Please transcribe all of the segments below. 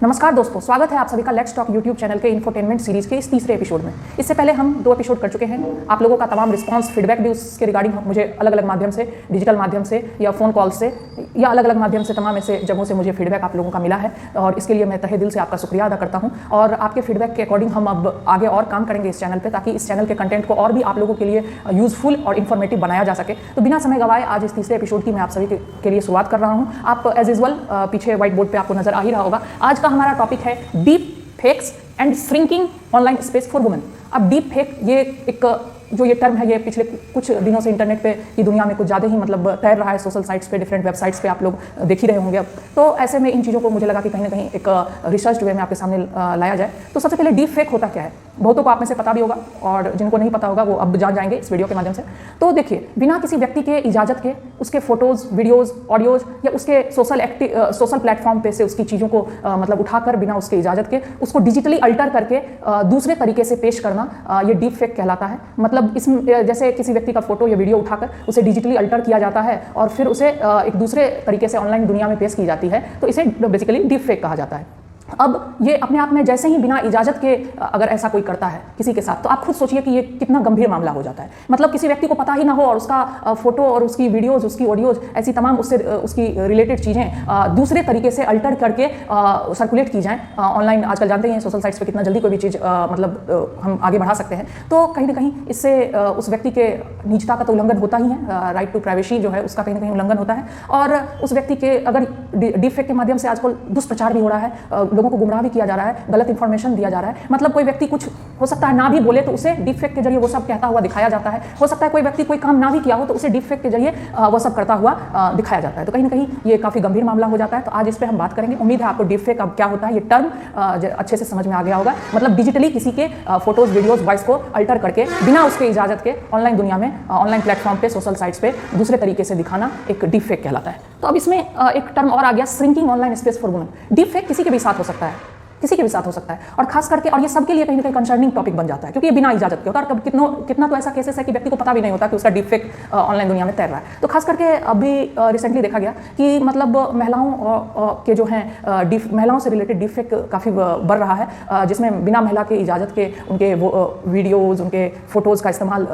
नमस्कार दोस्तों, स्वागत है आप सभी का लेट्स टॉक यूट्यूब चैनल के इंफोटेनमेंट सीरीज के इस तीसरे एपिसोड में। इससे पहले हम 2 एपिसोड कर चुके हैं। आप लोगों का तमाम रिस्पांस फीडबैक भी उसके रिगार्डिंग मुझे अलग अलग माध्यम से, डिजिटल माध्यम से या फ़ोन कॉल से या अलग अलग माध्यम से, तमाम ऐसे जगहों से मुझे फीडबैक आप लोगों का मिला है और इसके लिए मैं तहे दिल से आपका शुक्रिया अदा करता हूँ। और आपके फीडबैक के अकॉर्डिंग हम अब आगे और काम करेंगे इस चैनल पर, ताकि इस चैनल के कंटेंट को और भी आप लोगों के लिए यूजफुल और इन्फॉर्मेटिव बनाया जा सके। तो बिना समय गवाए आज इस तीसरे एपिसोड की मैं आप सभी के लिए शुरुआत कर रहा हूँ। आप एज यूजुअल पीछे व्हाइट बोर्ड पर आपको नजर आ ही रहा होगा। आज का हमारा टॉपिक है deep fakes and shrinking online space for women. अब डीप फेक ये एक जो ये टर्म है, ये पिछले कुछ दिनों से इंटरनेट पे की दुनिया में कुछ ज़्यादा ही मतलब तैर रहा है। सोशल साइट्स पे, डिफरेंट वेबसाइट्स पे आप लोग देख ही रहे होंगे अब। तो ऐसे में इन चीज़ों को मुझे लगा कि कहीं ना कहीं एक रिसर्च वे में आपके सामने लाया जाए। तो सबसे पहले डीप फेक होता क्या है, बहुतों को आप में से पता भी होगा और जिनको नहीं पता होगा वो अब जान जाएंगे इस वीडियो के माध्यम से। तो देखिए, बिना किसी व्यक्ति के इजाज़त के उसके फोटोज़, वीडियोज़, ऑडियोज़ या उसके सोशल प्लेटफॉर्म पे से उसकी चीज़ों को मतलब उठाकर बिना उसके इजाज़त के उसको डिजिटली अल्टर करके दूसरे तरीके से पेश करना, ये डीप फेक कहलाता है। मतलब इसमें जैसे किसी व्यक्ति का फोटो या वीडियो उठाकर उसे डिजिटली अल्टर किया जाता है और फिर उसे एक दूसरे तरीके से ऑनलाइन दुनिया में पेश की जाती है, तो इसे बेसिकली डीप फेक कहा जाता है। अब ये अपने आप में जैसे ही बिना इजाज़त के अगर ऐसा कोई करता है किसी के साथ, तो आप खुद सोचिए कि ये कितना गंभीर मामला हो जाता है। मतलब किसी व्यक्ति को पता ही ना हो और उसका फोटो और उसकी वीडियोज़, उसकी ऑडियोज़, ऐसी तमाम उससे उसकी रिलेटेड चीज़ें दूसरे तरीके से अल्टर करके सर्कुलेट की जाएँ ऑनलाइन। आजकल जानते हैं सोशल साइट्स पे कितना जल्दी कोई भी चीज़ मतलब हम आगे बढ़ा सकते हैं। तो कहीं ना कहीं इससे उस व्यक्ति के निजता का तो उल्लंघन होता ही है, राइट टू प्राइवेसी जो है उसका कहीं ना कहीं उल्लंघन होता है। और उस व्यक्ति के अगर डीप फेक के माध्यम से आजकल दुष्प्रचार भी हो रहा है, लोगों को गुमराह भी किया जा रहा है, गलत इंफॉर्मेशन दिया जा रहा है। मतलब कोई व्यक्ति कुछ हो सकता है ना भी बोले तो उसे डीप फेक के जरिए वो सब कहता हुआ दिखाया जाता है। हो सकता है कोई व्यक्ति कोई काम ना भी किया हो तो उसे डीप फेक के जरिए वो सब करता हुआ दिखाया जाता है। तो कहीं ना कहीं ये काफ़ी गंभीर मामला हो जाता है। तो आज इस पर हम बात करेंगे। उम्मीद है आपको डीप फेक अब क्या होता है, ये टर्म अच्छे से समझ में आ गया होगा। मतलब डिजिटली किसी के फोटोज, वीडियोज, वॉइस को अल्टर करके बिना उसके इजाजत के ऑनलाइन दुनिया में, ऑनलाइन प्लेटफॉर्म पे, सोशल साइट्स पे दूसरे तरीके से दिखाना एक डीप फेक कहलाता है। तो अब इसमें एक टर्म और आ गया, shrinking online space for women. Deep fake किसी के भी साथ हो सकता है, किसी के भी साथ हो सकता है और खास करके, और ये सबके लिए कहीं ना कहीं कंसर्निंग टॉपिक बन जाता है, क्योंकि ये बिना इजाजत के होता है। और कितना तो ऐसा केसेस है कि व्यक्ति को पता भी नहीं होता कि उसका डीप फेक ऑनलाइन दुनिया में तैर रहा है। तो खास करके अभी रिसेंटली देखा गया कि मतलब महिलाओं के जो हैं महिलाओं से रिलेटेड डीप फेक काफ़ी बढ़ रहा है, जिसमें बिना महिला के इजाज़त के उनके वीडियोज़, उनके फोटोज़ का इस्तेमाल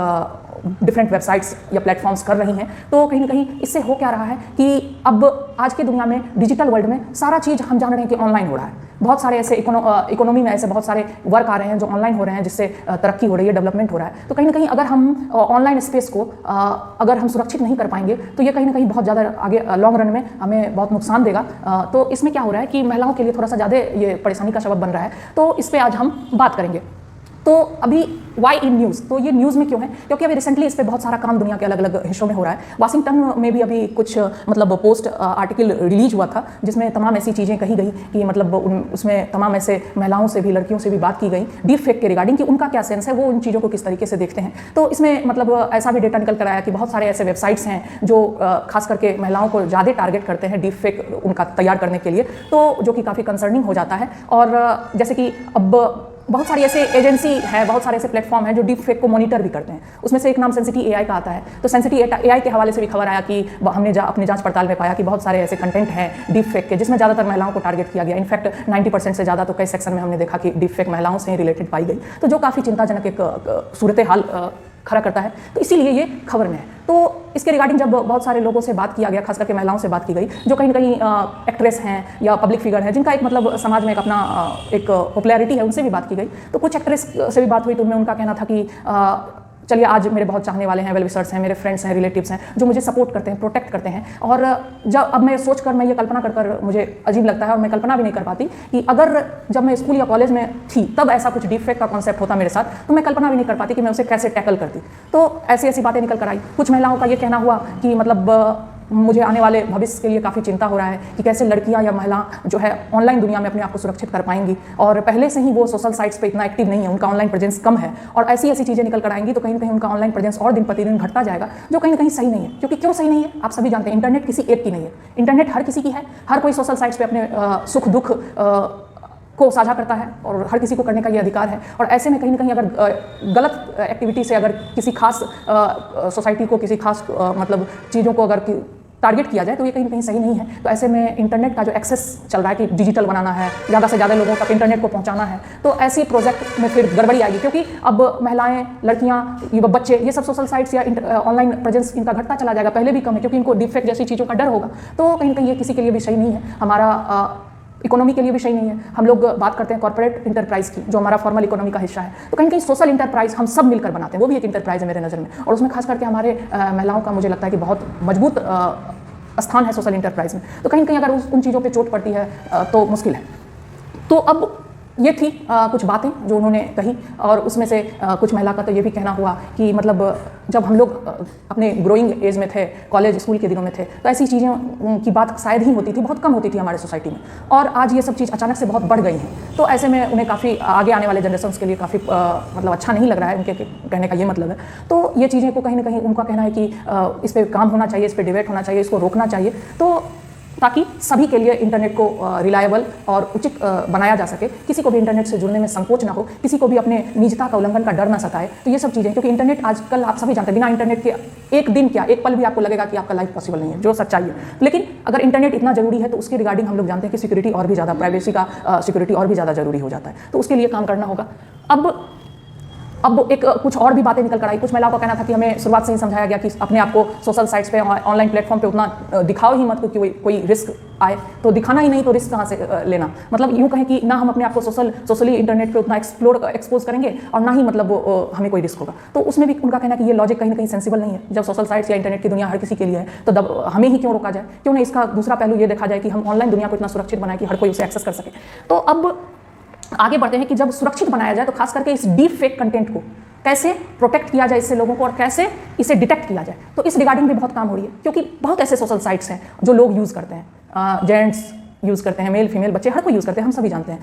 डिफरेंट वेबसाइट्स या प्लेटफॉर्म्स कर रही हैं। तो कहीं ना कहीं इससे हो क्या रहा है कि अब आज की दुनिया में, डिजिटल वर्ल्ड में सारा चीज़ हम जान रहे हैं कि ऑनलाइन हो रहा है। बहुत सारे ऐसे इकोनॉमी में ऐसे बहुत सारे वर्क आ रहे हैं जो ऑनलाइन हो रहे हैं, जिससे तरक्की हो रही है, डेवलपमेंट हो रहा है। तो कहीं ना कहीं अगर हम ऑनलाइन स्पेस को अगर हम सुरक्षित नहीं कर पाएंगे तो ये कहीं ना कहीं बहुत ज़्यादा आगे लॉन्ग रन में हमें बहुत नुकसान देगा। तो इसमें क्या हो रहा है कि महिलाओं के लिए थोड़ा सा ज़्यादा ये परेशानी का सबब बन रहा है। तो इस पर आज हम बात करेंगे। तो अभी वाई इन न्यूज़, तो ये न्यूज़ में क्यों है? क्योंकि अभी रिसेंटली इस पर बहुत सारा काम दुनिया के अलग अलग हिस्सों में हो रहा है। वाशिंगटन में भी अभी कुछ मतलब पोस्ट आर्टिकल रिलीज हुआ था, जिसमें तमाम ऐसी चीज़ें कही गई कि मतलब उसमें तमाम ऐसे महिलाओं से भी, लड़कियों से भी बात की गई डीप फेक के रिगार्डिंग, कि उनका क्या सेंस है, वो उन चीज़ों को किस तरीके से देखते हैं। तो इसमें मतलब ऐसा भी डेटा निकल कर आया कि बहुत सारे ऐसे वेबसाइट्स हैं जो खास करके महिलाओं को ज़्यादा टारगेट करते हैं डीप फेक उनका तैयार करने के लिए, तो जो कि काफ़ी कंसर्निंग हो जाता है। और जैसे कि अब बहुत सारी ऐसे एजेंसी है, बहुत सारे ऐसे प्लेटफॉर्म हैं जो डीप फेक को मॉनिटर भी करते हैं। उसमें से एक नाम सेंसिटी एआई का आता है। तो सेंसिटी एआई के हवाले से भी खबर आया कि हमने अपनी जांच पड़ताल में पाया कि बहुत सारे ऐसे कंटेंट हैं डीप फेक के, जिसमें ज़्यादातर महिलाओं को टारगेट किया गया। इनफैक्ट 90% से ज़्यादा तो कई सेक्शन में हमने देखा कि डीप फेक महिलाओं से रिलेटेड पाई गई, तो जो काफ़ी चिंताजनक एक सूरत हाल खड़ा करता है। तो इसीलिए ये खबर में है। तो इसके रिगार्डिंग जब बहुत सारे लोगों से बात किया गया, खास करके महिलाओं से बात की गई जो कहीं ना कहीं एक्ट्रेस हैं या पब्लिक फिगर हैं, जिनका एक मतलब समाज में एक अपना एक पॉपुलैरिटी है, उनसे भी बात की गई। तो कुछ एक्ट्रेस से भी बात हुई, तो उनमें उनका कहना था कि चलिए, आज मेरे बहुत चाहने वाले हैं, वेल विशर्स हैं, मेरे फ्रेंड्स हैं, रिलेटिव्स हैं, जो मुझे सपोर्ट करते हैं, प्रोटेक्ट करते हैं। और जब अब मैं सोचकर, मैं ये कल्पना कर मुझे अजीब लगता है और मैं कल्पना भी नहीं कर पाती कि अगर जब मैं स्कूल या कॉलेज में थी तब ऐसा कुछ डीप फेक का कॉन्सेप्ट होता मेरे साथ, तो मैं कल्पना भी नहीं कर पाती कि मैं उसे कैसे टैकल करती। तो ऐसी ऐसी बातें निकल कर आई। कुछ महिलाओं का ये कहना हुआ कि मतलब मुझे आने वाले भविष्य के लिए काफ़ी चिंता हो रहा है कि कैसे लड़कियां या महिला जो है ऑनलाइन दुनिया में अपने आप को सुरक्षित कर पाएंगी, और पहले से ही वो सोशल साइट्स पे इतना एक्टिव नहीं है, उनका ऑनलाइन प्रेजेंस कम है, और ऐसी ऐसी चीज़ें निकल कर आएंगी तो कहीं ना कहीं उनका ऑनलाइन प्रेजेंस और दिन प्रतिदिन घटता जाएगा, जो कहीं ना कहीं सही नहीं है। क्योंकि क्यों सही नहीं है, आप सभी जानते हैं, इंटरनेट किसी एक की नहीं है, इंटरनेट हर किसी की है। हर कोई सोशल साइट्स पर अपने सुख दुख को साझा करता है और हर किसी को करने का ये अधिकार है। और ऐसे में कहीं ना कहीं अगर गलत एक्टिविटी से अगर किसी खास सोसाइटी को, किसी खास मतलब चीज़ों को अगर टारगेट किया जाए तो ये कहीं ना कहीं सही नहीं है। तो ऐसे में इंटरनेट का जो एक्सेस चल रहा है कि डिजिटल बनाना है, ज़्यादा से ज़्यादा लोगों तक इंटरनेट को पहुंचाना है, तो ऐसी प्रोजेक्ट में फिर गड़बड़ी आएगी, क्योंकि अब महिलाएं, लड़कियां, ये बच्चे, ये सब सोशल साइट्स या ऑनलाइन प्रेजेंस इनका घटता चला जाएगा, पहले भी कम है, क्योंकि इनको डिफेक्ट जैसी चीज़ों का डर होगा। तो कहीं ना कहीं ये किसी के लिए भी सही नहीं है, हमारा इकोनॉमी के लिए भी सही नहीं है। हम लोग बात करते हैं कॉर्पोरेट इंटरप्राइज की, जो हमारा फॉर्मल इकोनॉमी का हिस्सा है, तो कहीं कहीं सोशल इंटरप्राइज हम सब मिलकर बनाते हैं, वो भी एक इंटरप्राइज है मेरे नज़र में। और उसमें खास करके हमारे महिलाओं का मुझे लगता है कि बहुत मजबूत स्थान है सोशल इंटरप्राइज में। तो कहीं कहीं अगर उन चीज़ों पर चोट पड़ती है तो मुश्किल है। तो अब ये थी कुछ बातें जो उन्होंने कही, और उसमें से कुछ महिला का तो ये भी कहना हुआ कि मतलब जब हम लोग अपने ग्रोइंग एज में थे, कॉलेज स्कूल के दिनों में थे, तो ऐसी चीज़ें की बात शायद ही होती थी, बहुत कम होती थी हमारे सोसाइटी में, और आज ये सब चीज़ अचानक से बहुत बढ़ गई हैं। तो ऐसे में उन्हें काफ़ी आगे आने वाले जनरेशन्स के लिए काफ़ी मतलब अच्छा नहीं लग रहा है, उनके कहने का ये मतलब है। तो ये चीज़ें को कहीं ना कहीं उनका कहना है कि इस पर काम होना चाहिए, इस पर डिबेट होना चाहिए, इसको रोकना चाहिए, तो ताकि सभी के लिए इंटरनेट को रिलायबल और उचित बनाया जा सके, किसी को भी इंटरनेट से जुड़ने में संकोच ना हो, किसी को भी अपने निजता का उल्लंघन का डर ना सताए। तो ये सब चीज़ें, क्योंकि इंटरनेट आजकल आप सभी जानते हैं, बिना इंटरनेट के एक दिन क्या, एक पल भी आपको लगेगा कि आपका लाइफ पॉसिबल नहीं है, जो सच्चाई है। लेकिन अगर इंटरनेट इतना जरूरी है तो उसके रिगार्डिंग हम लोग जानते हैं कि सिक्योरिटी और भी ज़्यादा, प्राइवेसी का सिक्योरिटी और भी ज़्यादा जरूरी हो जाता है, तो उसके लिए काम करना होगा। अब एक कुछ और भी बातें निकल कर आई। कुछ महिलाओं का कहना था कि हमें शुरुआत से ही समझाया गया कि अपने आप को सोशल साइट्स पे, ऑनलाइन प्लेटफॉर्म पे उतना दिखाओ ही मत, क्योंकि कोई रिस्क आए तो दिखाना ही नहीं, तो रिस्क कहाँ से लेना। मतलब यूँ कहें कि ना हम अपने आप को सोशली इंटरनेट पे उतना एक्सपोज करेंगे, और ना ही मतलब हमें कोई रिस्क होगा। तो उसमें भी उनका कहना है कि ये लॉजिक कहीं ना कहीं सेंसिबल नहीं है। जब सोशल साइट्स या इंटरनेट की दुनिया हर किसी के लिए है, तो हमें ही क्यों रोका जाए? क्यों नहीं इसका दूसरा पहलू ये देखा जाए कि हम ऑनलाइन दुनिया को इतना सुरक्षित बनाए कि हर कोई उसे एक्सेस कर सके। तो अब आगे बढ़ते हैं कि जब सुरक्षित बनाया जाए तो खास करके इस डीप फेक कंटेंट को कैसे प्रोटेक्ट किया जाए इससे लोगों को, और कैसे इसे डिटेक्ट किया जाए। तो इस रिगार्डिंग भी बहुत काम हो रही है, क्योंकि बहुत ऐसे सोशल साइट्स हैं जो लोग यूज़ करते हैं, जेंट्स यूज़ करते हैं, मेल फीमेल बच्चे हर कोई यूज़ करते हैं, हम सभी जानते हैं।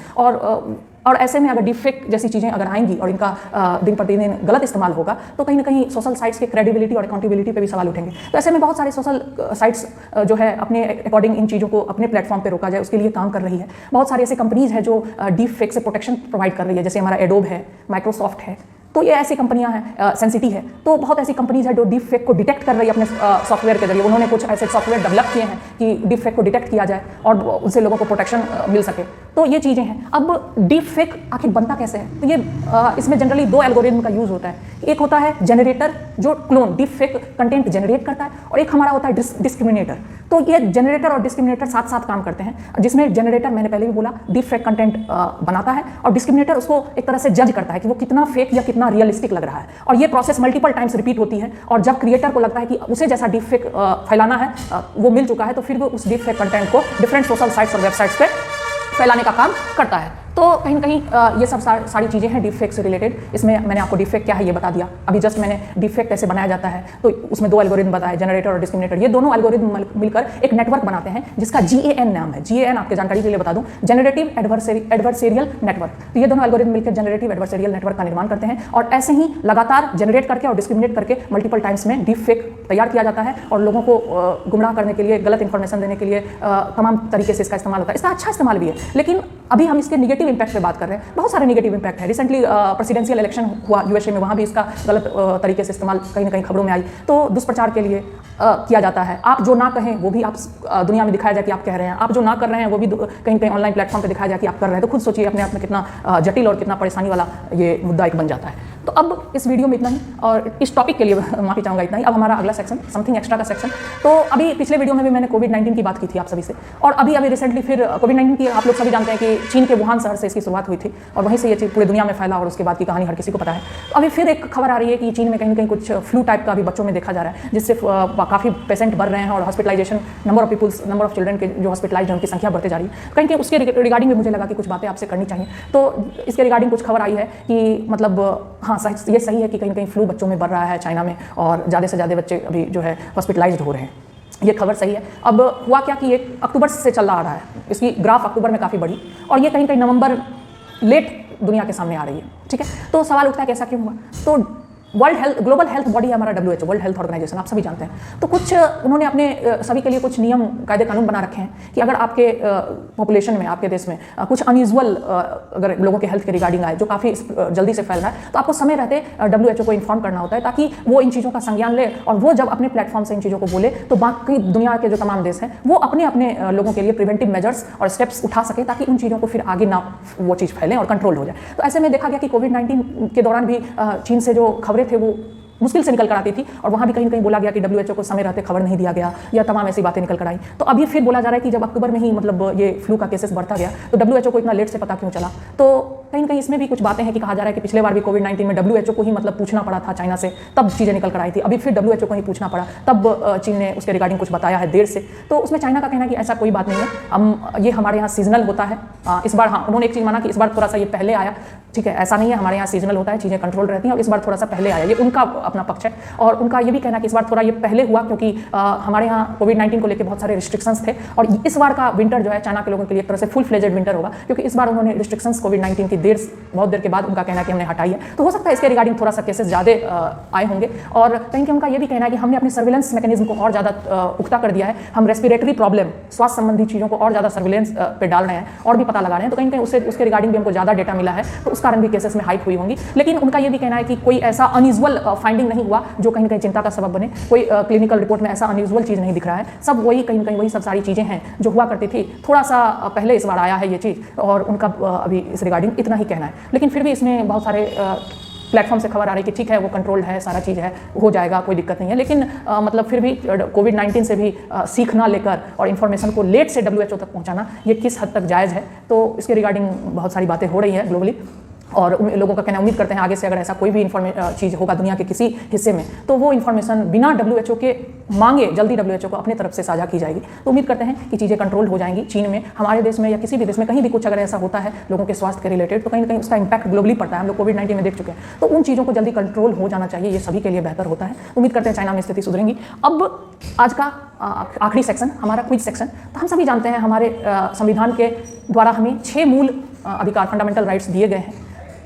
और ऐसे में अगर डिफेक्ट जैसी चीज़ें अगर आएंगी और इनका दिन प्रतिदिन गलत इस्तेमाल होगा, तो कहीं ना कहीं सोशल साइट्स के क्रेडिबिलिटी और अकाउंटेबिलिटी पे भी सवाल उठेंगे। तो ऐसे में बहुत सारे सोशल साइट्स जो है अपने अकॉर्डिंग इन चीज़ों को अपने प्लेटफॉर्म पे रोका जाए, उसके लिए काम कर रही है। बहुत सारी ऐसी कंपनीज है जो डीप फेक से प्रोटेक्शन प्रोवाइड कर रही है, जैसे हमारा एडोब है, माइक्रोसॉफ्ट है, तो ये ऐसी कंपनियां हैं, सेंसिटी है। तो बहुत ऐसी कंपनीज है जो डीप फेक को डिटेक्ट कर रही है अपने सॉफ्टवेयर के जरिए। उन्होंने कुछ ऐसे सॉफ्टवेयर डेवलप किए हैं कि डीप फेक को डिटेक्ट किया जाए और उनसे लोगों को प्रोटेक्शन मिल सके। तो ये चीज़ें हैं। अब डीप फेक आखिर बनता कैसे है? तो ये इसमें जनरली दो एल्गोरिथम का यूज़ होता है। एक होता है जनरेटर, जो clone deep fake content generate करता है, और एक हमारा होता है डिस्क्रिमिनेटर। तो ये जनरेटर और डिस्क्रिमिनेटर साथ साथ काम करते हैं, जिसमें जनरेटर मैंने पहले भी बोला डीप फेक कंटेंट बनाता है, और डिस्क्रिमिनेटर उसको एक तरह से जज करता है कि वो कितना फेक या कितना रियलिस्टिक लग रहा है। और ये प्रोसेस मल्टीपल टाइम्स रिपीट होती है, और जब क्रिएटर को लगता है कि उसे जैसा डीप फेक फैलाना है वो मिल चुका है, तो फिर वो उस डीप फेक कंटेंट को डिफरेंट सोशल साइट्स और वेबसाइट्स पे फैलाने का काम करता है। तो कहीं ना कहीं ये सब सारी चीज़ें हैं डीप फेक से रिलेटेड। इसमें मैंने आपको डीप फेक क्या है ये बता दिया। अभी जस्ट मैंने डीप फेक कैसे बनाया जाता है, तो उसमें दो एल्गोरिथम बताए, जनरेटर और डिस्क्रिमिनेटर। ये दोनों एल्गोरिथम मिलकर एक नेटवर्क बनाते हैं जिसका GAN नाम है। GAN आपके जानकारी के लिए बता दूं, जनरेटिव एडवर्सेरियल नेटवर्क। तो ये दोनों एल्गोरिथम मिलकर जनरेटिव एडवर्सेरियल नेटवर्क का निर्माण करते हैं, और ऐसे ही लगातार जनरेट करके और डिस्क्रिमिनेट करके मल्टीपल टाइम्स में डीप फेक तैयार किया जाता है, और लोगों को गुमराह करने के लिए, गलत इन्फॉर्मेशन देने के लिए तमाम तरीके से इसका इस्तेमाल होता है। इसका अच्छा इस्तेमाल भी है, लेकिन अभी हम इसके निगेटिव इंपैक्ट पे बात कर रहे हैं। बहुत सारे नेगेटिव इंपैक्ट है। रिसेंटली प्रेसिडेंशियल इलेक्शन हुआ USA में, वहाँ भी इसका गलत तरीके से इस्तेमाल कहीं ना कहीं खबरों में आई। तो दुष्प्रचार के लिए किया जाता है। आप जो ना कहें वो भी आप दुनिया में दिखाया जाए कि आप कह रहे हैं, आप जो ना कर रहे हैं वो भी कहीं कहीं ऑनलाइन प्लेटफॉर्म पे दिखाया जाए कि आप कर रहे हैं। तो खुद सोचिए अपने आप में कितना जटिल और कितना परेशानी वाला ये मुद्दा एक बन जाता है। तो अब इस वीडियो में इतना ही, और इस टॉपिक के लिए माफी चाहूँगा इतना ही। अब हमारा अगला सेक्शन समथिंग एक्स्ट्रा का सेक्शन। तो अभी पिछले वीडियो में भी मैंने कोविड-19 की बात की थी आप सभी से, और अभी रिसेंटली फिर कोविड-19 की आप लोग सभी जानते हैं कि चीन के वुहान शहर से इसकी शुरुआत हुई थी, और वहीं से ये चीज़ पूरी दुनिया में फैला, और उसके बाद की कहानी हर किसी को पता है। तो अभी फिर एक खबर आ रही है कि चीन में कहीं ना कहीं कुछ फ्लू टाइप का अभी बच्चों में देखा जा रहा है, जिससे काफ़ी पेशेंट बढ़ रहे हैं, और हॉस्पिटलाइजेशन, नंबर ऑफ चिल्ड्रन के जो हॉस्पिटलाइज हैं उनकी संख्या बढ़ते जा रही है। कहीं उसके रिगार्डिंग भी मुझे लगा कि कुछ बातें आपसे करनी चाहिए। तो इसके रिगार्डिंग कुछ खबर आई है कि मतलब हाँ ये सही है कि कहीं ना कहीं फ्लू बच्चों में बढ़ रहा है चाइना में, और ज़्यादा से ज़्यादा बच्चे अभी जो है हॉस्पिटलाइज्ड हो रहे हैं। ये खबर सही है। अब हुआ क्या कि 1 अक्टूबर से चल रहा है, इसकी ग्राफ अक्टूबर में काफ़ी बढ़ी, और ये कहीं नवंबर लेट दुनिया के सामने आ रही है। ठीक है, तो सवाल उठता है कि ऐसा क्यों हुआ? तो ग्लोबल हेल्थ बॉडी है हमारा WHO, वर्ल्ड हेल्थ ऑर्गेनाइजेशन, आप सभी जानते हैं। तो कुछ उन्होंने अपने सभी के लिए कुछ नियम कायदे कानून बना रखे हैं कि अगर आपके पॉपुलेशन में, आपके देश में कुछ अनयूजुअल अगर लोगों के हेल्थ के रिगार्डिंग आए जो काफ़ी जल्दी से फैल रहा है, तो आपको समय रहते WHO को इन्फॉर्म करना होता है ताकि वो इन चीज़ों का संज्ञान ले और वो जब अपने प्लेटफॉर्म से इन चीज़ों को बोले तो बाकी दुनिया के जो तमाम देश हैं वो अपने अपने लोगों के लिए प्रिवेंटिव मेजर्स और स्टेप्स उठा सके ताकि उन चीज़ों को फिर आगे ना वो चीज़ फैले और कंट्रोल हो जाए। तो ऐसे में देखा गया कि कोविड-19 के दौरान भी चीन से जो खबरें थे वो मुश्किल से निकल कर आती थी और वहाँ भी कहीं ना कहीं बोला गया कि WHO को समय रहते खबर नहीं दिया गया या तमाम ऐसी बातें निकल कर आई। तो अभी फिर बोला जा रहा है कि जब अक्टूबर में ही मतलब ये फ्लू का केसेस बढ़ता गया तो WHO को इतना लेट से पता क्यों चला। तो कहीं ना कहीं इसमें भी कुछ बातें हैं कि कहा जा रहा है कि पिछले बार भी कोविड-19 में WHO को ही मतलब पूछना पड़ा था चाइना से, तब चीज़ें निकल कर आई थी। अभी फिर WHO को ही पूछना पड़ा, तब चीन ने उसके रिगार्डिंग कुछ बताया है देर से। तो उसमें चाइना का कहना है कि ऐसा कोई बात नहीं है, ये हमारे यहाँ सीजनल होता है। इस बार हाँ उन्होंने एक चीज़ माना कि इस बार थोड़ा सा ये पहले आया, ठीक है, ऐसा नहीं है, हमारे यहाँ सीजनल होता है, चीज़ें कंट्रोल रहती हैं और इस बार थोड़ा सा पहले आया, ये उनका अपना पक्ष है। और उनका ये भी कहना है कि इस बार थोड़ा ये पहले हुआ क्योंकि हमारे यहाँ कोविड-19 को लेकर बहुत सारे रिस्ट्रिक्शंस थे और इस बार का विंटर जो है चाइना के लोगों के लिए एक तरह से फुल फ्लेजेड विंटर होगा क्योंकि इस बार उन्होंने रिस्ट्रिक्शंस कोविड-19 की बहुत देर के बाद उनका कहना है कि हमने हटाई है। तो हो सकता है इसके रिगार्डिंग थोड़ा सा केसेस ज़्यादा आए होंगे और कहीं कि उनका ये भी कहना है कि हमने अपने सर्विलेंस मैकेनिज्म को और ज़्यादा पुख्ता कर दिया है। हम रेस्पिरेटरी प्रॉब्लम, स्वास्थ्य संबंधी चीज़ों को और ज़्यादा सर्विलेंस पे डाल रहे हैं और भी पता लगा रहे हैं। तो कहीं कहीं उसके रिगार्डिंग भी हमको ज़्यादा डेटा मिला है तो उस कारण भी केसेस में हाइक हुई होंगी। लेकिन उनका ये भी कहना है कि कोई ऐसा अनयूजुअल फाइंडिंग नहीं हुआ जो कहीं ना कहीं चिंता का सबब बने। कोई क्लिनिकल रिपोर्ट में ऐसा अनयूजुअल चीज़ नहीं दिख रहा है, सब वही कहीं ना कहीं वही सब सारी चीज़ें हैं जो हुआ करती थी। थोड़ा सा पहले इस बार आया है ये चीज़ और उनका अभी इस रिगार्डिंग इतना ही कहना है। लेकिन फिर भी इसमें बहुत सारे प्लेटफॉर्म से खबर आ रही है कि ठीक है वो कंट्रोल्ड है, सारा चीज़ है, हो जाएगा, कोई दिक्कत नहीं है। लेकिन मतलब फिर भी कोविड-19 से भी सीखना लेकर और इन्फॉर्मेशन को लेट से WHO तक पहुंचाना ये किस हद तक जायज़ है, तो इसके रिगार्डिंग बहुत सारी बातें हो रही है ग्लोबली और लोगों का कहना उम्मीद करते हैं आगे से अगर ऐसा कोई भी चीज़ होगा दुनिया के किसी हिस्से में तो वो इन्फॉर्मेशन बिना WHO के मांगे जल्दी WHO को अपनी तरफ से साझा की जाएगी। तो उम्मीद करते हैं कि चीज़ें कंट्रोल हो जाएंगी चीन में, हमारे देश में या किसी भी देश में कहीं भी कुछ अगर ऐसा होता है लोगों के स्वास्थ्य के रिलेटेड तो कहीं ना कहीं उसका इंपैक्ट ग्लोबली पड़ता है। हम लोग कोविड-19 में देख चुके हैं। तो उन चीज़ों को जल्दी कंट्रोल हो जाना चाहिए, ये सभी के लिए बेहतर होता है। उम्मीद करते हैं चाइना में स्थिति सुधरेंगी। अब आज का आखिरी सेक्शन हमारा क्विज सेक्शन। तो हम सभी जानते हैं हमारे संविधान के द्वारा हमें 6 मूल अधिकार, फंडामेंटल राइट्स दिए गए हैं।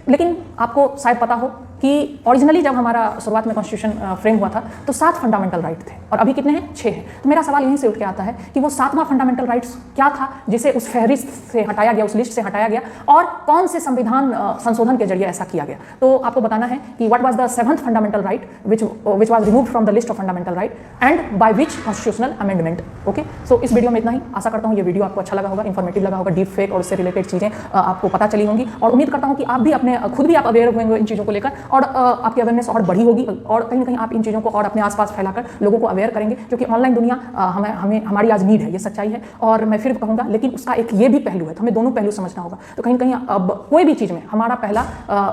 लेकिन आपको शायद पता हो कि ओरिजिनली जब हमारा शुरुआत में कॉन्स्टिट्यूशन फ्रेम हुआ था तो 7 फंडामेंटल राइट थे और अभी कितने हैं? 6 हैं। तो मेरा सवाल यहीं से उठ के आता है कि वो 7वां फंडामेंटल राइट्स क्या था जिसे उस फहरिस्त से हटाया गया, उस लिस्ट से हटाया गया और कौन से संविधान संशोधन के जरिए ऐसा किया गया। तो आपको बताना है कि what was the 7th fundamental right which was removed from the list of fundamental right and by which constitutional amendment. Okay, so इस वीडियो में इतना ही। आशा करता हूँ ये वीडियो आपको अच्छा लगा होगा, इन्फॉर्मेटिव लगा होगा, डीप फेक और उससे रिलेटेड चीज़ें आपको पता चली होंगी और उम्मीद करता हूँ कि आप भी अपने खुद भी आप अवेयर हुए इन चीज़ों को लेकर और आपकी अवेयरनेस और बढ़ी होगी और कहीं ना कहीं आप इन चीज़ों को और अपने आसपास फैलाकर लोगों को अवेयर करेंगे क्योंकि ऑनलाइन दुनिया हमारी आज नीड है, ये सच्चाई है। और मैं फिर कहूँगा लेकिन उसका एक ये भी पहलू है, तो हमें दोनों पहलू समझना होगा। तो कहीं कहीं अब कोई भी चीज़ में हमारा पहला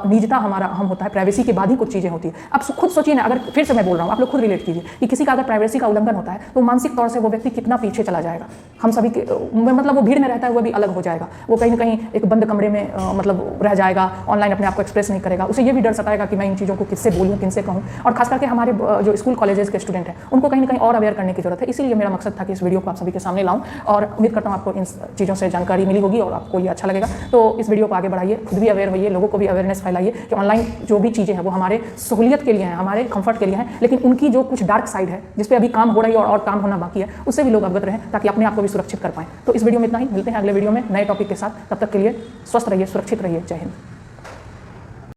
निजता हमारा हम होता है, प्राइवेसी के बाद ही कुछ चीज़ें होती है। आप खुद सोचिए ना, अगर फिर से मैं बोल रहा हूँ, आप लोग खुद रिलेट कीजिए कि किसी का अगर प्राइवेसी का उल्लंघन होता है तो मानसिक तौर से वो व्यक्ति कितना पीछे चला जाएगा। हम सभी के मतलब वो भीड़ में रहता है, वो भी अलग हो जाएगा, वो कहीं ना कहीं एक बंद कमरे में मतलब रह जाएगा, ऑनलाइन अपने आप को एक्सप्रेस नहीं करेगा, उसे ये भी डर सताएगा कि मैं इन चीज़ों को किससे बोलूँ, किनसे कहूँ। और खास करके हमारे जो स्कूल कॉलेजेस के स्टूडेंट हैं उनको कहीं ना कहीं और अवेयर करने की जरूरत है। इसीलिए मेरा मकसद था कि इस वीडियो को आप सभी के सामने लाऊं और उम्मीद करता हूँ आपको इन चीज़ों से जानकारी मिली होगी और आपको ये अच्छा लगेगा। तो इस वीडियो को आगे बढ़ाइए, खुद भी अवेयर होइए, लोगों को भी अवेयरनेस फैलाइए कि ऑनलाइन जो भी चीज़ें हैं वो हमारे सहूलियत के लिए हैं, हमारे कंफर्ट के लिए हैं, लेकिन उनकी जो कुछ डार्क साइड है जिस पर अभी काम हो रही है और काम होना बाकी है उससे भी लोग अवगत रहें ताकि अपने आप को भी सुरक्षित कर पाएं। तो इस वीडियो में इतना ही, मिलते हैं अगले वीडियो में नए टॉपिक के साथ। तब तक के लिए स्वस्थ रहिए, सुरक्षित रहिए। जय हिंद।